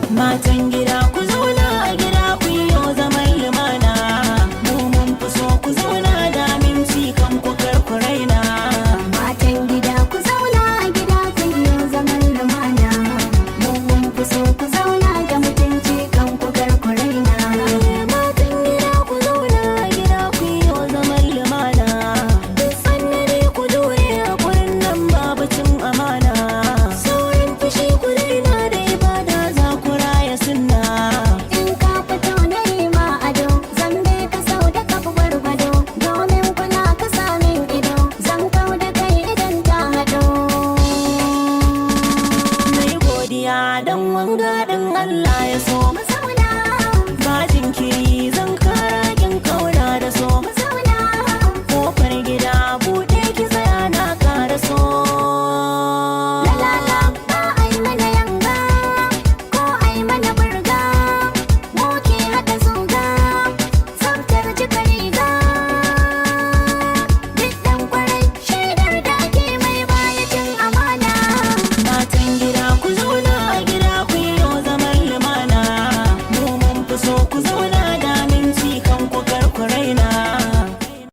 Matan gida ku zauna a gida ku yi zaman lumana. Mu mun fi so ku zauna da minti kan ku kar ku raina. Matan gida ku zauna a gida ku yi zaman lumana. Mu mun fi so ku zauna da mutunci kan ku kar ku raina. Matan gida ku zauna a gida ku yi zaman lumana. Duk sannare ku jure a gurin nan babu cin amana. Saurin fushi ku daina da ibada za ku raya sunna. In ka fito na yi ma ado, zan bi ka sau da kafa gwargwado. Domin kuna ka samin ido, zan kau da kai idan ta haɗo. Na yi godiya don wanga ɗin Allah ya so. Mu zauna, Ba jinkiri zan